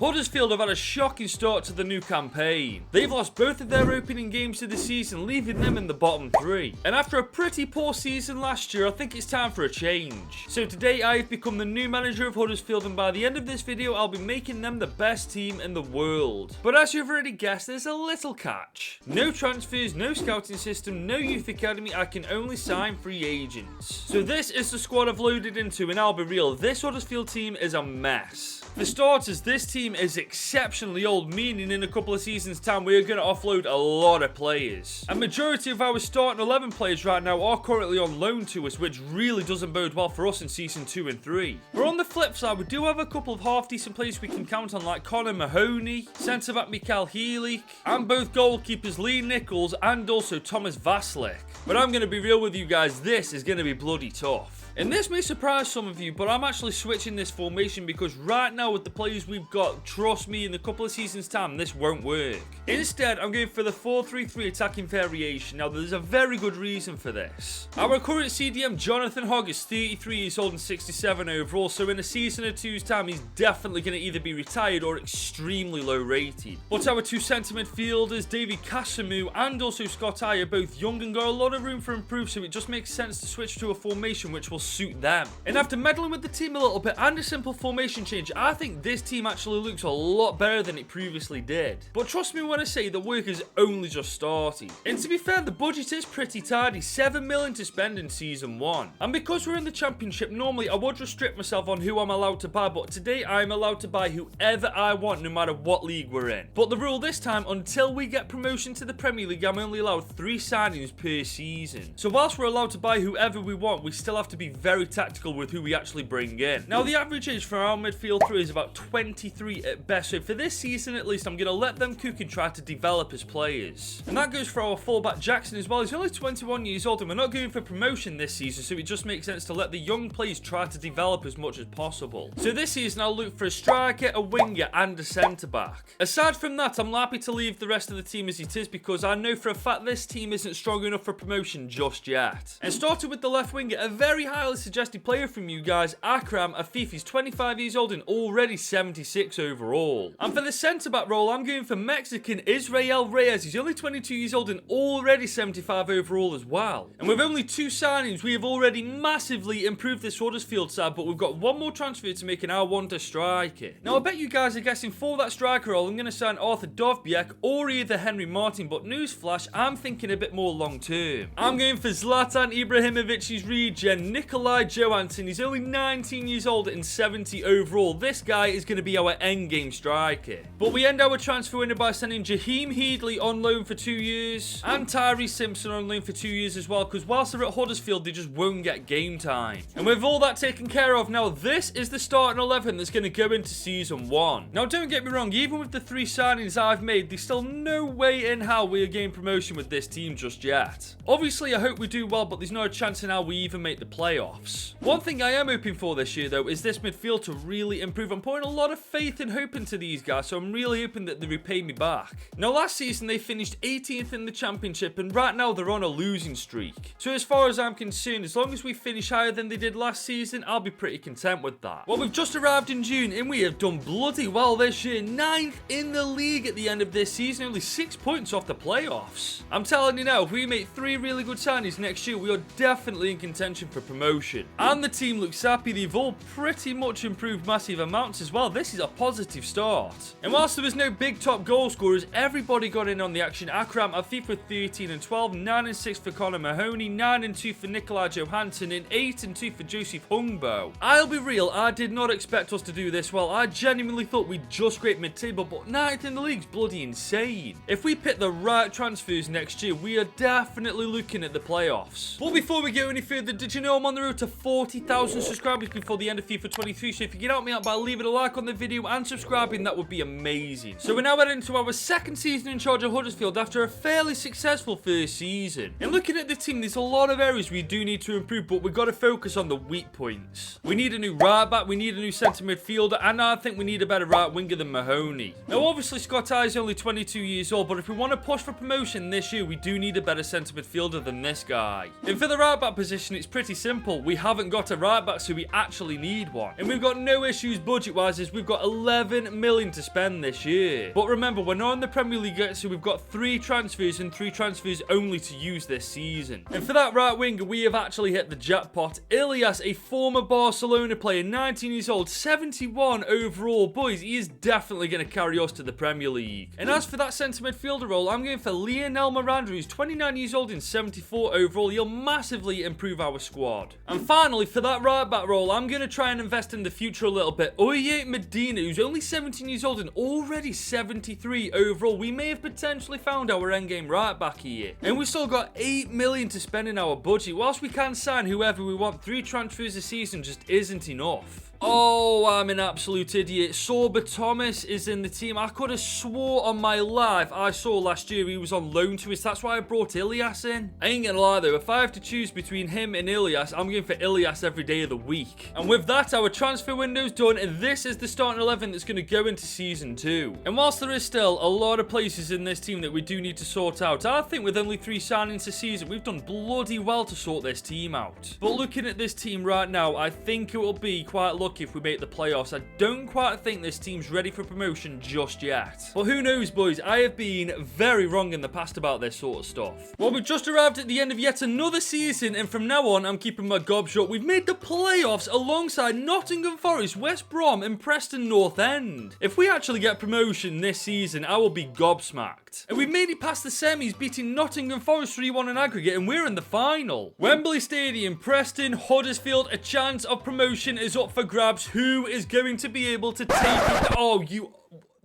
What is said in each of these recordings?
Huddersfield have had a shocking start to the new campaign. They've lost both of their opening games of the season, leaving them in the bottom 3. And after a pretty poor season last year, I think it's time for a change. So today I have become the new manager of Huddersfield, and by the end of this video I'll be making them the best team in the world. But as you've already guessed, there's a little catch. No transfers, no scouting system, no youth academy, I can only sign free agents. So this is the squad I've loaded into, and I'll be real, this Huddersfield team is a mess. For starters, this team is exceptionally old, meaning in a couple of seasons time we are going to offload a lot of players. A majority of our starting 11 players right now are currently on loan to us, which really doesn't bode well for us in season 2 and 3. But on the flip side, we do have a couple of half decent players we can count on, like Connor Mahoney, centre back Mikael Healy, and both goalkeepers Lee Nichols and also Thomas Vaslik. But I'm going to be real with you guys, this is going to be bloody tough. And this may surprise some of you, but I'm actually switching this formation because right now with the players we've got, trust me, in a couple of seasons time, this won't work. Instead, I'm going for the 4-3-3 attacking variation. Now, there's a very good reason for this. Our current CDM, Jonathan Hogg, is 33 years old and 67 overall, so in a season or two's time, he's definitely going to either be retired or extremely low rated. But our two centre midfielders, David Casamu and also Scott I, are both young and got a lot of room for improvement, so it just makes sense to switch to a formation which will suit them. And after meddling with the team a little bit and a simple formation change, I think this team actually looks a lot better than it previously did. But trust me when I say the work is only just starting. And to be fair, the budget is pretty tidy, 7 million to spend in season 1. And because we're in the championship, normally I would restrict myself on who I'm allowed to buy, but today I'm allowed to buy whoever I want no matter what league we're in. But the rule this time, until we get promotion to the Premier League, I'm only allowed 3 signings per season. So whilst we're allowed to buy whoever we want, we still have to be very tactical with who we actually bring in. Now, the average age for our midfield 3 is about 23 at best, so for this season at least, I'm going to let them cook and try to develop as players. And that goes for our fullback Jackson as well. He's only 21 years old and we're not going for promotion this season, so it just makes sense to let the young players try to develop as much as possible. So this season I'll look for a striker, a winger and a centre back. Aside from that, I'm happy to leave the rest of the team as it is because I know for a fact this team isn't strong enough for promotion just yet. And starting with the left winger, a very highly suggested player from you guys, Akram Afif. He's 25 years old and already 76 overall. And for the centre-back role, I'm going for Mexican Israel Reyes. He's only 22 years old and already 75 overall as well. And with only 2 signings, we have already massively improved this Huddersfield side, but we've got one more transfer to make and I want a striker. Now, I bet you guys are guessing for that striker role, I'm going to sign Arthur Dovbyek or either Henry Martin, but newsflash, I'm thinking a bit more long-term. I'm going for Zlatan Ibrahimovic's regen, Nikolai Johansson. He's only 19 years old and 70 overall. This guy is going to be our endgame striker. But we end our transfer window by sending Jaheim Headley on loan for 2 years and Tyree Simpson on loan for 2 years as well, because whilst they're at Huddersfield, they just won't get game time. And with all that taken care of, now this is the starting 11 that's going to go into season 1. Now don't get me wrong, even with the 3 signings I've made, there's still no way in how we are getting promotion with this team just yet. Obviously, I hope we do well, but there's no chance in how we even make the playoffs. One thing I am hoping for this year, though, is this midfield to really improve. I'm putting a lot of faith and hope into these guys, so I'm really hoping that they repay me back. Now, last season, they finished 18th in the championship, and right now, they're on a losing streak. So as far as I'm concerned, as long as we finish higher than they did last season, I'll be pretty content with that. Well, we've just arrived in June, and we have done bloody well this year. 9th in the league at the end of this season, only 6 points off the playoffs. I'm telling you now, if we make 3 really good signings next year, we are definitely in contention for promotion. And the team looks happy. They've all pretty much improved massive amounts as well. This is a positive start. And whilst there was no big top goal scorers, everybody got in on the action. Akram Afif with 13 and 12, 9 and 6 for Connor Mahoney, 9 and 2 for Nikolai Johansson, and 8 and 2 for Joseph Hungbo. I'll be real, I did not expect us to do this well. I genuinely thought we'd just scrape mid-table, but 9th in the league's bloody insane. If we pick the right transfers next year, we are definitely looking at the playoffs. But before we go any further, did you know I'm on the road to 40,000 subscribers before the end of FIFA 23, so if you can help me out by leaving a like on the video and subscribing, that would be amazing. So we're now heading into our 2nd season in charge of Huddersfield after a fairly successful 1st season. And looking at the team, there's a lot of areas we do need to improve, but we've got to focus on the weak points. We need a new right back, we need a new centre midfielder, and I think we need a better right winger than Mahoney. Now obviously Scott I is only 22 years old, but if we want to push for promotion this year, we do need a better centre midfielder than this guy. And for the right back position, it's pretty simple. simple. We haven't got a right back, so we actually need one. And we've got no issues budget-wise, as we've got 11 million to spend this year. But remember, we're not in the Premier League yet, so we've got 3 transfers and 3 transfers only to use this season. And for that right winger, we have actually hit the jackpot. Ilias, a former Barcelona player, 19 years old, 71 overall. Boys, he is definitely going to carry us to the Premier League. And as for that centre midfielder role, I'm going for Lionel Miranda, who's 29 years old and 74 overall. He'll massively improve our squad. And finally, for that right back role, I'm going to try and invest in the future a little bit. Oye Medina, who's only 17 years old and already 73 overall. We may have potentially found our endgame right back here. And we've still got 8 million to spend in our budget. Whilst we can sign whoever we want, 3 transfers a season just isn't enough. Oh, I'm an absolute idiot. Sorba Thomas is in the team. I could have swore on my life I saw last year he was on loan to us. That's why I brought Ilias in. I ain't gonna lie though, if I have to choose between him and Ilias, I'm going for Ilias every day of the week. And with that, our transfer window's done, and this is the starting 11 that's going to go into Season 2. And whilst there is still a lot of places in this team that we do need to sort out, I think with only 3 signings a season, we've done bloody well to sort this team out. But looking at this team right now, I think it will be quite lucky if we make the playoffs. I don't quite think this team's ready for promotion just yet. But who knows, boys? I have been very wrong in the past about this sort of stuff. Well, we've just arrived at the end of yet another season, and from now on, I'm keeping my gob shut. We've made the playoffs alongside Nottingham Forest, West Brom, and Preston North End. If we actually get promotion this season, I will be gobsmacked. And we've made it past the semis, beating Nottingham Forest 3-1 in aggregate, and we're in the final. Wembley Stadium, Preston, Huddersfield, a chance of promotion is up for grabs. Who is going to be able to take it? Oh,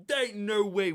there ain't no way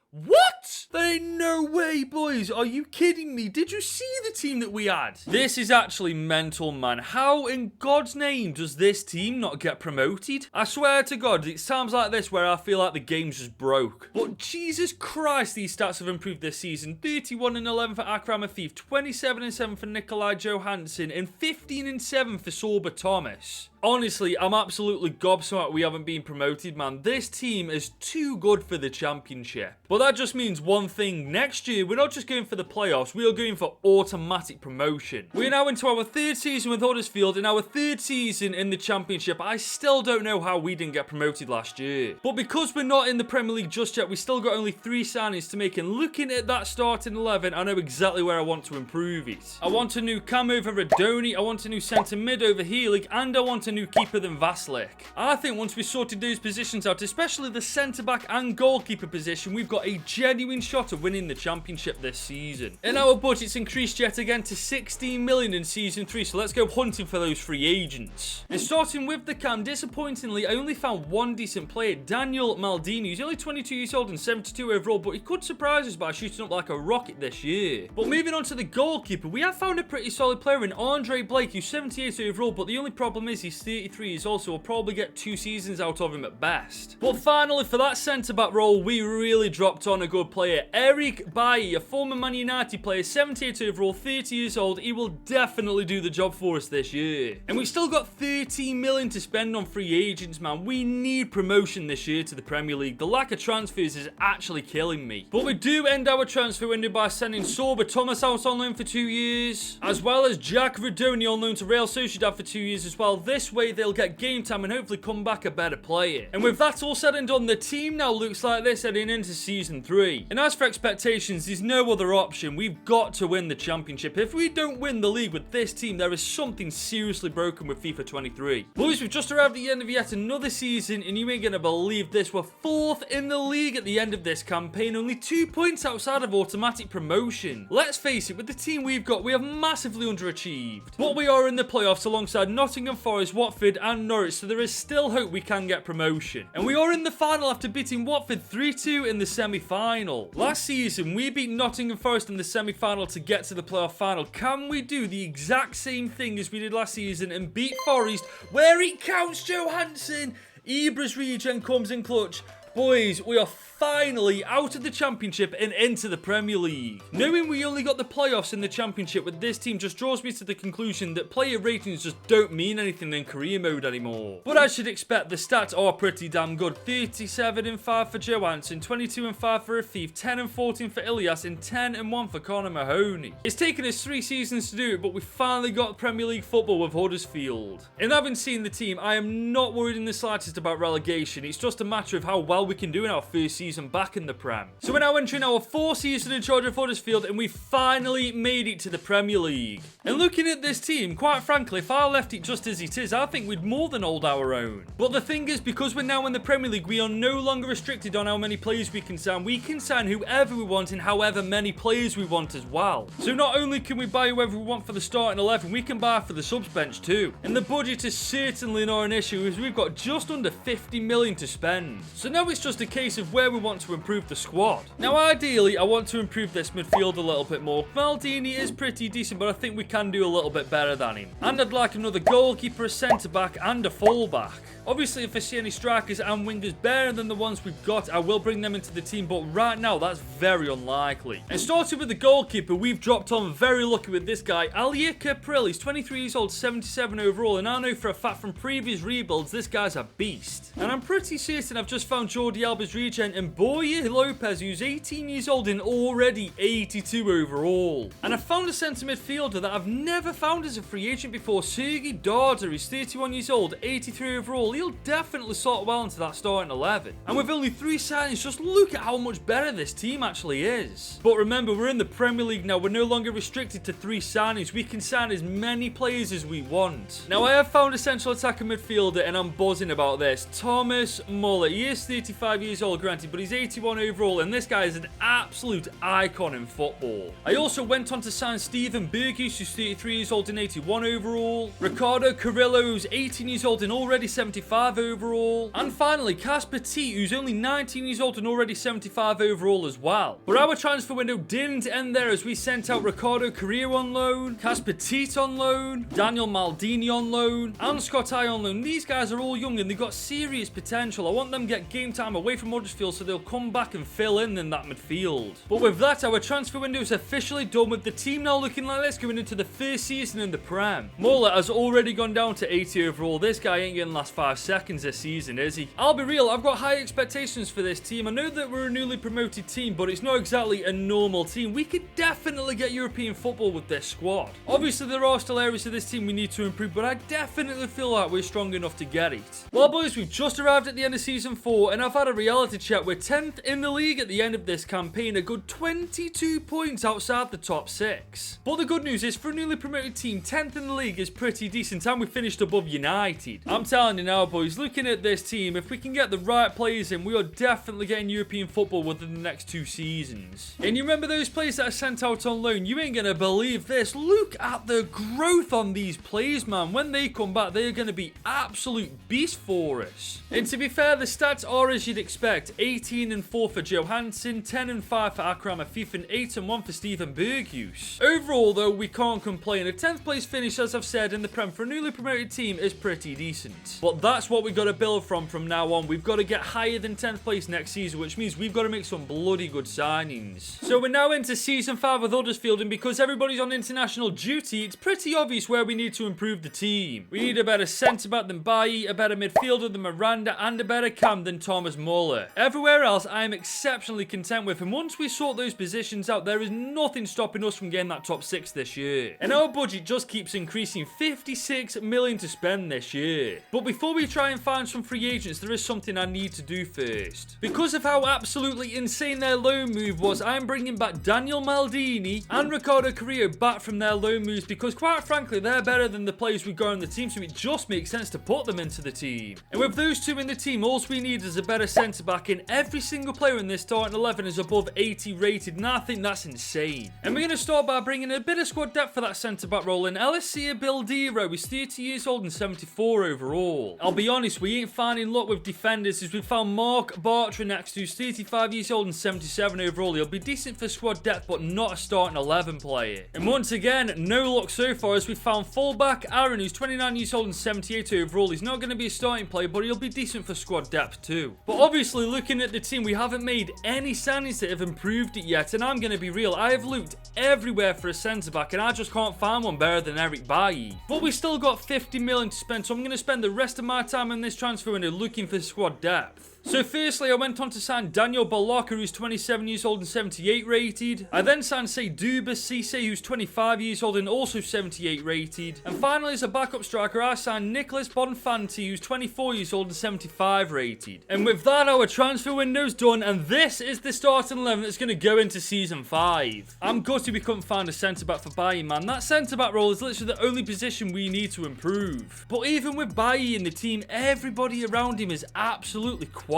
What? There ain't no way, boys. Are you kidding me? Did you see the team that we had? This is actually mental, man. How in God's name does this team not get promoted? I swear to God, it's times like this where I feel like the game's just broke. But Jesus Christ, these stats have improved this season. 31-11 for Akram Afif, 27-7 for Nikolai Johansson, and 15-7 for Sorba Thomas. Honestly, I'm absolutely gobsmacked we haven't been promoted, man. This team is too good for the championship. But that just means one thing. Next year, we're not just going for the playoffs, we are going for automatic promotion. We're now into our 3rd season with Huddersfield and our 3rd season in the championship. I still don't know how we didn't get promoted last year. But because we're not in the Premier League just yet, we still got only 3 signings to make. And looking at that starting 11, I know exactly where I want to improve it. I want a new Cam over Radoni, I want a new centre mid over Healig, and I want a new keeper than Vaslik. I think once we sorted those positions out, especially the centre-back and goalkeeper position, we've got a genuine shot of winning the championship this season. And our budget's increased yet again to 16 million in Season 3, so let's go hunting for those free agents. And starting with the Cam, disappointingly, I only found one decent player, Daniel Maldini. He's only 22 years old and 72 overall, but he could surprise us by shooting up like a rocket this year. But moving on to the goalkeeper, we have found a pretty solid player in Andre Blake, who's 78 overall, but the only problem is he's 33 years old, so we'll probably get 2 seasons out of him at best. But finally, for that centre-back role, we really dropped on a good player. Eric Bailly, a former Man United player, 78 overall, 30 years old. He will definitely do the job for us this year. And we've still got 13 million to spend on free agents, man. We need promotion this year to the Premier League. The lack of transfers is actually killing me. But we do end our transfer window by sending Sorba Thomas out on loan for 2 years, as well as Jack Radoni on loan to Real Sociedad for 2 years as well. This way, they'll get game time and hopefully come back a better player. And with that all said and done, the team now looks like this heading into Season 3. And as for expectations, there's no other option. We've got to win the championship. If we don't win the league with this team, there is something seriously broken with FIFA 23. Boys, we've just arrived at the end of yet another season, and you ain't gonna believe this. We're 4th in the league at the end of this campaign, only 2 points outside of automatic promotion. Let's face it, with the team we've got, we have massively underachieved. But we are in the playoffs alongside Nottingham Forest, Watford, and Norwich, so there is still hope we can get promotion. And we are in the final after beating Watford 3-2 in the semi-final. Last season, we beat Nottingham Forest in the semi-final to get to the playoff final. Can we do the exact same thing as we did last season and beat Forest where it counts, Johansson? Ibra's regen comes in clutch. Boys, we are finally out of the Championship and into the Premier League. Knowing we only got the playoffs in the Championship with this team just draws me to the conclusion that player ratings just don't mean anything in career mode anymore. But as you'd expect, the stats are pretty damn good. 37-5 for Johansson, 22-5 for Afif, 10-14 for Ilias, and 10-1 for Conor Mahoney. It's taken us 3 seasons to do it, but we finally got Premier League football with Huddersfield. And having seen the team, I am not worried in the slightest about relegation. It's just a matter of how well we can do in our first season back in the Prem. So we're now entering our 4th season in charge of Huddersfield, and we finally made it to the Premier League. And looking at this team, quite frankly, if I left it just as it is, I think we'd more than hold our own. But the thing is, because we're now in the Premier League, we are no longer restricted on how many players we can sign. We can sign whoever we want and however many players we want as well. So not only can we buy whoever we want for the starting 11, we can buy for the subs bench too. And the budget is certainly not an issue, as we've got just under 50 million to spend. So now it's just a case of where we want to improve the squad. Now ideally, I want to improve this midfield a little bit more. Maldini is pretty decent, but I think we can do a little bit better than him. And I'd like another goalkeeper, a centre-back and a full-back. Obviously, if I see any strikers and wingers better than the ones we've got, I will bring them into the team, but right now, that's very unlikely. And starting with the goalkeeper, we've dropped on very lucky with this guy, Alia Caprell. He's 23 years old, 77 overall, and I know for a fact from previous rebuilds, this guy's a beast. And I'm pretty certain I've just found Jordi Alba's regen and Boye Lopez, who's 18 years old and already 82 overall. And I found a centre midfielder that I've never found as a free agent before, Sergei Darder. He's 31 years old, 83 overall. He'll definitely slot well into that starting 11. And with only 3 signings, just look at how much better this team actually is. But remember, we're in the Premier League now. We're no longer restricted to 3 signings. We can sign as many players as we want. Now, I have found a central attacker midfielder, and I'm buzzing about this. Thomas Muller. He is 35 years old, granted, but he's 81 overall, and this guy is an absolute icon in football. I also went on to sign Steven Bergius, who's 33 years old and 81 overall. Ricardo Carrillo, who's 18 years old and already 75 overall. And finally, Cas Petit, who's only 19 years old and already 75 overall as well. But our transfer window didn't end there, as we sent out Ricardo Carrillo on loan, Cas Petit on loan, Daniel Maldini on loan, and Scott I on loan. These guys are all young and they've got serious potential. I want them to get game time away from Huddersfield so they'll come back and fill in that midfield. But with that, our transfer window is officially done, with the team now looking like this going into the first season in the Prem. Muller has already gone down to 80 overall. This guy ain't getting last 5 seconds this season, is he? I'll be real, I've got high expectations for this team. I know that we're a newly promoted team, but it's not exactly a normal team. We could definitely get European football with this squad. Obviously, there are still areas of this team we need to improve, but I definitely feel like we're strong enough to get it. Well, boys, we've just arrived at the end of Season 4, and I've had a reality check. We're 10th in the league at the end of this campaign, a good 22 points outside the top 6. But the good news is, for a newly promoted team, 10th in the league is pretty decent, and we finished above United. I'm telling you now, boys, looking at this team, if we can get the right players in, we are definitely getting European football within the next 2 seasons. And you remember those players that are sent out on loan? You ain't gonna believe this. Look at the growth on these players, man. When they come back, they are gonna be absolute beasts for us. And to be fair, the stats are as you'd expect. 18-4 for Johansson, 10-5 for Akram Afif, and 8-1 for Steven Bergius. Overall, though, we can't complain. A 10th place finish, as I've said, in the Prem for a newly promoted team is pretty decent. But that's what we've got to build from now on. We've got to get higher than 10th place next season, which means we've got to make some bloody good signings. So we're now into Season 5 with Huddersfield, and because everybody's on international duty, it's pretty obvious where we need to improve the team. We need a better centre-back than Bailly, a better midfielder than Miranda, and a better cam than Thomas Muller. Everywhere else, I am exceptionally content with, and once we sort those positions out, there is nothing stopping us from getting that top 6 this year. And our budget just keeps increasing. 56 million to spend this year. But before we try and find some free agents, there is something I need to do first. Because of how absolutely insane their loan move was, I'm bringing back Daniel Maldini and Ricardo Carrillo back from their loan moves, because quite frankly, they're better than the players we got on the team, so it just makes sense to put them into the team. And with those 2 in the team, all we need is a better centre-back, and every single player in this starting 11 is above 80 rated, and I think that's insane. And we're going to start by bringing a bit of squad depth for that centre-back role, and Alessia Bildiro is 30 years old and 74 overall. I'll be honest, we ain't finding luck with defenders, as we found Mark Bartra next, who's 35 years old and 77 overall. He'll be decent for squad depth, but not a starting 11 player. And once again, no luck so far, as we found fullback Aaron, who's 29 years old and 78 overall. He's not going to be a starting player, but he'll be decent for squad depth too. But obviously, looking at the team, we haven't made any signings that have improved it yet. And I'm going to be real, I have looked everywhere for a centre-back and I just can't find one better than Eric Bailly. But we still got 50 million to spend, so I'm going to spend the rest of my time in this transfer window looking for squad depth. So firstly, I went on to sign Daniel Balaka, who's 27 years old and 78 rated. I then signed Seydouba Cisse, who's 25 years old and also 78 rated. And finally, as a backup striker, I signed Nicholas Bonfanti, who's 24 years old and 75 rated. And with that, our transfer window's done, and this is the starting 11 that's going to go into Season 5. I'm gutted we couldn't find a centre-back for Bailly, man. That centre-back role is literally the only position we need to improve. But even with Bailly in the team, everybody around him is absolutely quality.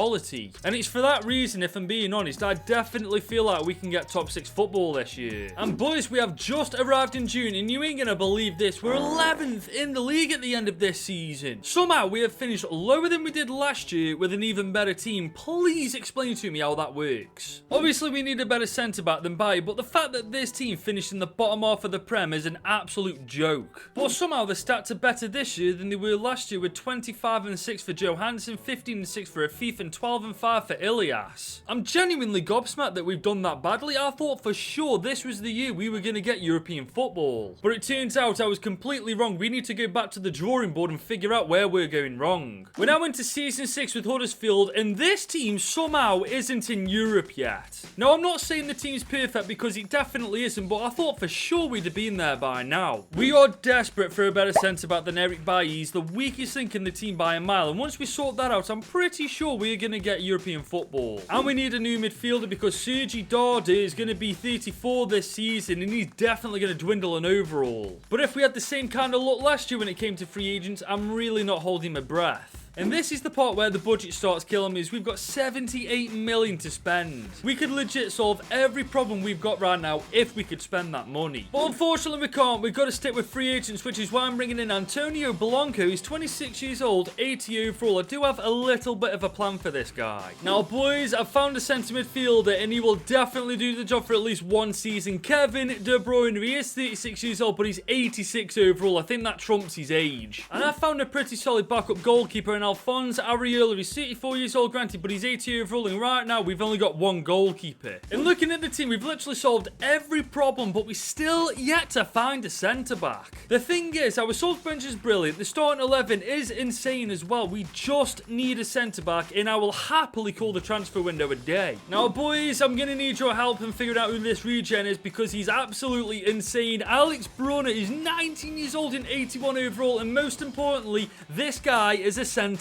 And it's for that reason, if I'm being honest, I definitely feel like we can get top 6 football this year. And boys, we have just arrived in June, and you ain't gonna believe this, we're 11th in the league at the end of this season. Somehow we have finished lower than we did last year with an even better team. Please explain to me how that works. Obviously we need a better centre-back than Bailly, but the fact that this team finished in the bottom half of the Prem is an absolute joke. But somehow the stats are better this year than they were last year, with 25 and 6 for Johansson, 15 and 6 for Afif, and 12 and 5 for Ilias. I'm genuinely gobsmacked that we've done that badly. I thought for sure this was the year we were going to get European football. But it turns out I was completely wrong. We need to go back to the drawing board and figure out where we're going wrong. We're now into Season 6 with Huddersfield, and this team somehow isn't in Europe yet. Now, I'm not saying the team's perfect because it definitely isn't, but I thought for sure we'd have been there by now. We are desperate for a better centre-back than Eric Bailly. He's the weakest link in the team by a mile, and once we sort that out, I'm pretty sure we're going to get European football. And we need a new midfielder because Sergi Darder is going to be 34 this season and he's definitely going to dwindle in overall. But if we had the same kind of luck last year when it came to free agents, I'm really not holding my breath. And this is the part where the budget starts killing me, is we've got 78 million to spend. We could legit solve every problem we've got right now if we could spend that money. But unfortunately we can't. We've got to stick with free agents, which is why I'm bringing in Antonio Blanco. He's 26 years old, 80 overall. I do have a little bit of a plan for this guy. Now boys, I've found a centre midfielder and he will definitely do the job for at least one season. Kevin De Bruyne. He is 36 years old, but he's 86 overall. I think that trumps his age. And I found a pretty solid backup goalkeeper in Alphonse Areola. He's 34 years old, granted, but he's 80 overall, and right now we've only got one goalkeeper. And looking at the team, we've literally solved every problem, but we still yet to find a centre-back. The thing is, our sub bench is brilliant. The starting 11 is insane as well. We just need a centre-back, and I will happily call the transfer window a day. Now, boys, I'm going to need your help in figuring out who this regen is because he's absolutely insane. Alex Brunner is 19 years old and 81 overall, and most importantly, this guy is a centre-back.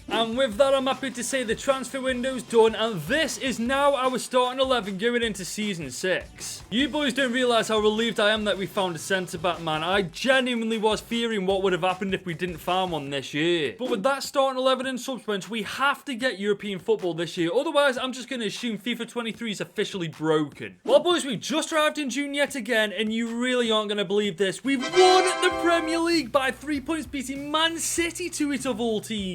And with that, I'm happy to say the transfer window's done, and this is now our starting 11 going into Season 6. You boys don't realise how relieved I am that we found a centre-back, man. I genuinely was fearing what would have happened if we didn't find one this year. But with that starting 11 and subs bench, we have to get European football this year. Otherwise, I'm just going to assume FIFA 23 is officially broken. Well, boys, we've just arrived in June yet again, and you really aren't going to believe this. We've won the Premier League by 3 points, beating Man City to it of all teams.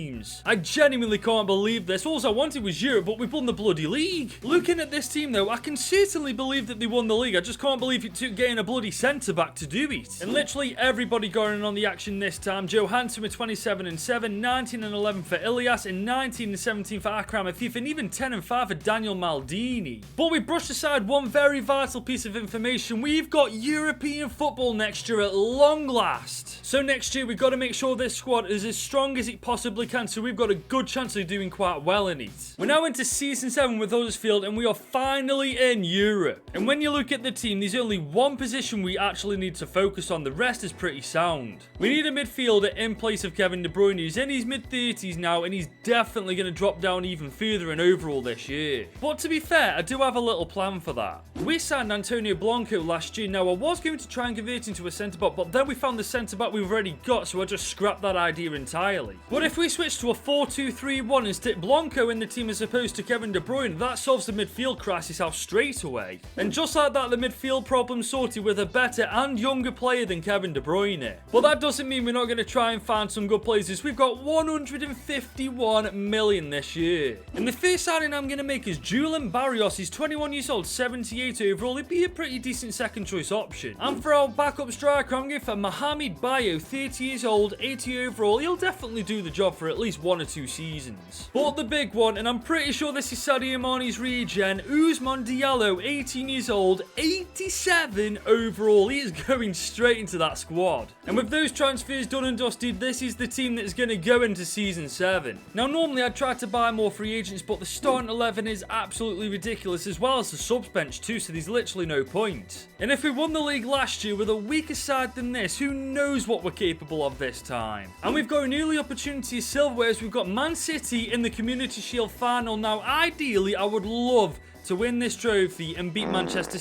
I genuinely can't believe this. All I wanted was Europe, but we've won the bloody league. Looking at this team, though, I can certainly believe that they won the league. I just can't believe it took getting a bloody centre-back to do it. And literally everybody got in on the action this time. Johansson with 27 and 7, 19 and 11 for Ilias, and 19 and 17 for Akram Afif, and even 10 and 5 for Daniel Maldini. But we brushed aside one very vital piece of information. We've got European football next year at long last. So next year, we've got to make sure this squad is as strong as it possibly can, so we've got a good chance of doing quite well in it. We're now into Season 7 with Huddersfield, and we are finally in Europe. And when you look at the team, there's only one position we actually need to focus on. The rest is pretty sound. We need a midfielder in place of Kevin De Bruyne. He's in his mid-30s now, and he's definitely going to drop down even further in overall this year. But to be fair, I do have a little plan for that. We signed Antonio Blanco last year. Now, I was going to try and convert into a centre-back, but then we found the centre-back we've already got, so I just scrapped that idea entirely. But if we switch to a 4-2-3-1 and stick Blanco in the team as opposed to Kevin De Bruyne, that solves the midfield crisis out straight away. And just like that, the midfield problem sorted with a better and younger player than Kevin De Bruyne. But that doesn't mean we're not going to try and find some good players, as we've got 151 million this year. And the first signing I'm going to make is Julian Barrios. He's 21 years old, 78 overall. He'd be a pretty decent second choice option. And for our backup striker, I'm going for Mohamed Bayo, 30 years old, 80 overall. He'll definitely do the job job for at least 1 or 2 seasons. But the big one, and I'm pretty sure this is Sadio Mane's regen, Ousmane Diallo, 18 years old, 87 overall. He is going straight into that squad. And with those transfers done and dusted, this is the team that is going to go into Season 7. Now, normally I'd try to buy more free agents, but the starting 11 is absolutely ridiculous, as well as the subs bench too, so there's literally no point. And if we won the league last year with a weaker side than this, who knows what we're capable of this time. And we've got an early opportunity of silverware, as we've got Man City in the Community Shield final. Now, ideally, I would love to win this trophy and beat Manchester.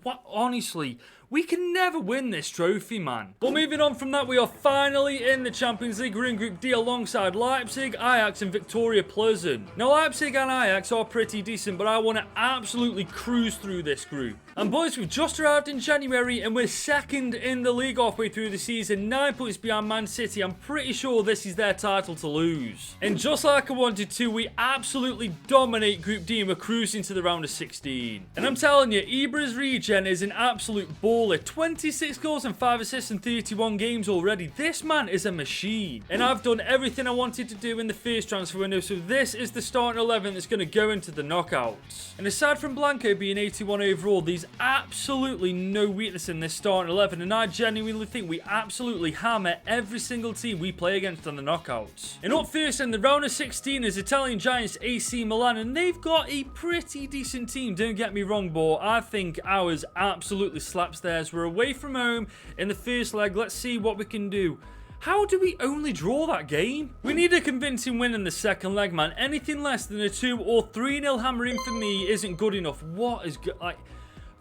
What? Honestly, we can never win this trophy, man. But moving on from that, we are finally in the Champions League. We're in Group D alongside Leipzig, Ajax, and Victoria Pleasant. Now, Leipzig and Ajax are pretty decent, but I want to absolutely cruise through this group. And boys, we've just arrived in January, and we're second in the league halfway through the season, 9 points behind Man City. I'm pretty sure this is their title to lose. And just like I wanted to, we absolutely dominate Group D, and we're cruising to the round of 16. And I'm telling you, Ibra's regen is an absolute baller. 26 goals and 5 assists in 31 games already. This man is a machine. And I've done everything I wanted to do in the first transfer window, so this is the starting 11 that's going to go into the knockouts. And aside from Blanco being 81 overall, there's absolutely no weakness in this starting 11, and I genuinely think we absolutely hammer every single team we play against on the knockouts. And up first in the round of 16 is Italian giants AC Milan, and they've got a pretty decent team, don't get me wrong, but I think ours absolutely slaps theirs. We're away from home in the first leg. Let's see what we can do. How do we only draw that game? We need a convincing win in the second leg, man. Anything less than a 2 or 3-0 hammering for me isn't good enough. What is good? Like,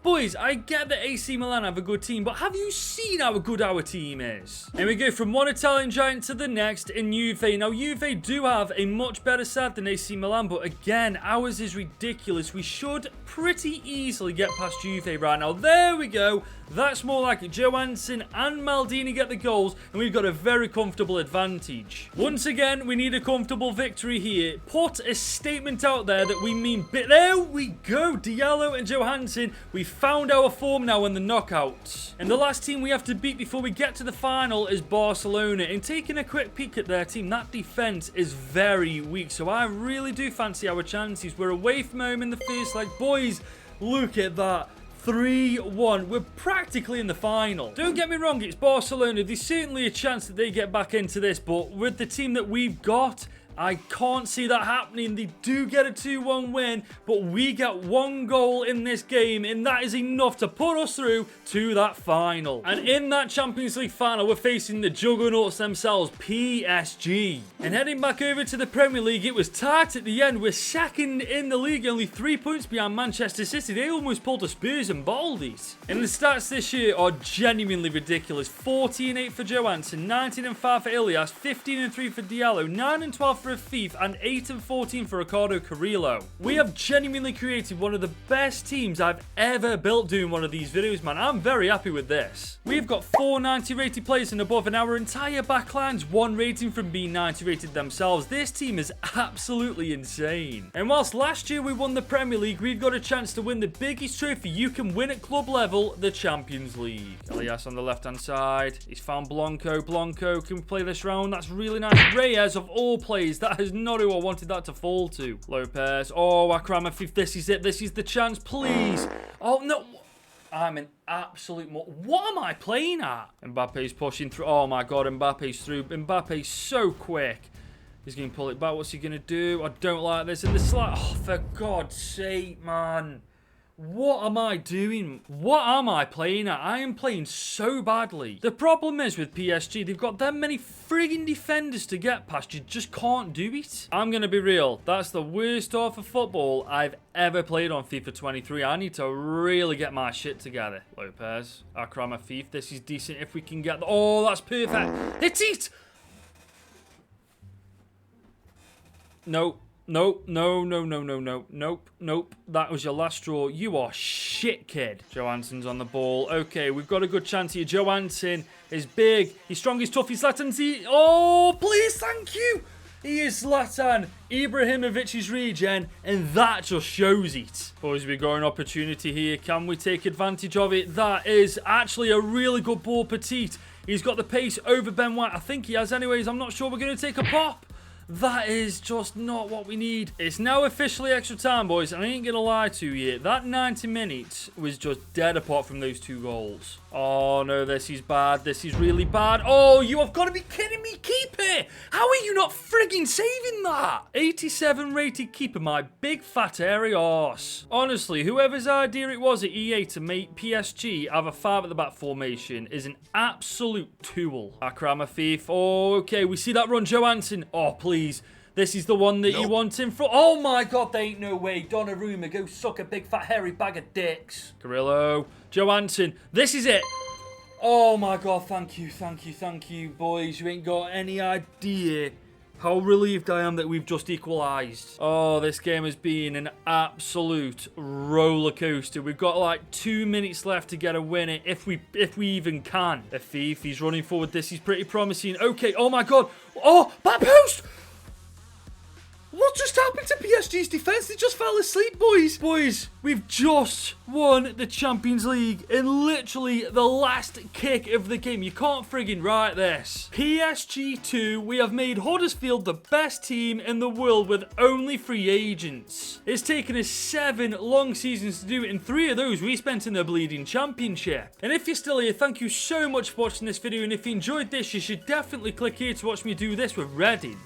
boys, I get that AC Milan have a good team, but have you seen how good our team is? And we go from one Italian giant to the next in Juve. Now, Juve do have a much better side than AC Milan, but again, ours is ridiculous. We should pretty easily get past Juve right now. There we go. That's more like it. Johansson and Maldini get the goals, and we've got a very comfortable advantage. Once again, we need a comfortable victory here. Put a statement out there that we mean bit. There we go. Diallo and Johansson. We found our form now in the knockouts. And the last team we have to beat before we get to the final is Barcelona. And taking a quick peek at their team, that defense is very weak. So I really do fancy our chances. We're away from home in the first leg. Boys, look at that. 3-1. We're practically in the final. Don't get me wrong, it's Barcelona. There's certainly a chance that they get back into this, but with the team that we've got, I can't see that happening. They do get a 2-1 win, but we get 1 goal in this game, and that is enough to put us through to that final. And in that Champions League final, we're facing the juggernauts themselves, PSG. And heading back over to the Premier League, it was tight at the end. We're second in the league, only 3 points behind Manchester City. They almost pulled a Spurs and Baldies. And the stats this year are genuinely ridiculous. 14-8 for Johansson, 19-5 for Ilias, 15-3 for Diallo, 9-12 for Afif, and 8-14 for Ricardo Carrillo. We have genuinely created one of the best teams I've ever built doing one of these videos, man. I'm very happy with this. We've got 4 90 rated players and above, and our entire backline's 1 rating from being 90 rated themselves. This team is absolutely insane. And whilst last year we won the Premier League, we've got a chance to win the biggest trophy you can win at club level, the Champions League. Elias on the left-hand side. He's found Blanco. Blanco, can we play this round? That's really nice. Reyes, of all players, that is not who I wanted that to fall to. Lopez. Oh, Akramov, this is it. This is the chance, please. Oh, no. I'm an absolute... What am I playing at? Mbappe's pushing through. Oh, my God. Mbappe's through. Mbappe's so quick. He's going to pull it back. What's he going to do? I don't like this. And the slide... Oh, for God's sake, man. What am I doing? What am I playing at? I am playing so badly. The problem is with PSG, they've got that many frigging defenders to get past. You just can't do it. I'm going to be real. That's the worst half of football I've ever played on FIFA 23. I need to really get my shit together. Lopez, Akram Afif. This is decent if we can get... Oh, that's perfect. It's it! Nope. Nope, no. Nope. That was your last straw. You are shit, kid. Johansson's on the ball. Okay, we've got a good chance here. Johansson is big. He's strong, he's tough, he's Zlatan. Oh, please, thank you. He is Zlatan Ibrahimovic's regen, and that just shows it. Boys, we've got an opportunity here. Can we take advantage of it? That is actually a really good ball, Petit. He's got the pace over Ben White. I think he has anyways. I'm not sure. We're going to take a pop. That is just not what we need. It's now officially extra time, boys, and I ain't gonna lie to you. That 90 minutes was just dead apart from those 2 goals. Oh, no, this is bad. This is really bad. Oh, you have got to be kidding me, keeper. How are you not frigging saving that? 87 rated keeper, my big fat hairy arse. Honestly, whoever's idea it was at EA to make PSG have a 5 at the back formation is an absolute tool. Akram Afif. Oh, okay, we see that run. Johansson. Oh, please. This is the one that you want in front. Oh my God, there ain't no way. Donnarumma, go suck a big fat hairy bag of dicks. Carrillo. Johansson. This is it. Oh my God, thank you, boys. You ain't got any idea how relieved I am that we've just equalised. Oh, this game has been an absolute roller coaster. We've got like 2 minutes left to get a winner, if we even can. Afif, he's running forward. This is pretty promising. Okay, oh my God. Oh, back post. What just happened to PSG's defence? They just fell asleep, boys. Boys, we've just won the Champions League in literally the last kick of the game. You can't friggin' write this. PSG 2, we have made Huddersfield the best team in the world with only free agents. It's taken us 7 long seasons to do it, and 3 of those we spent in the bleeding championship. And if you're still here, thank you so much for watching this video, and if you enjoyed this, you should definitely click here to watch me do this with Reddit.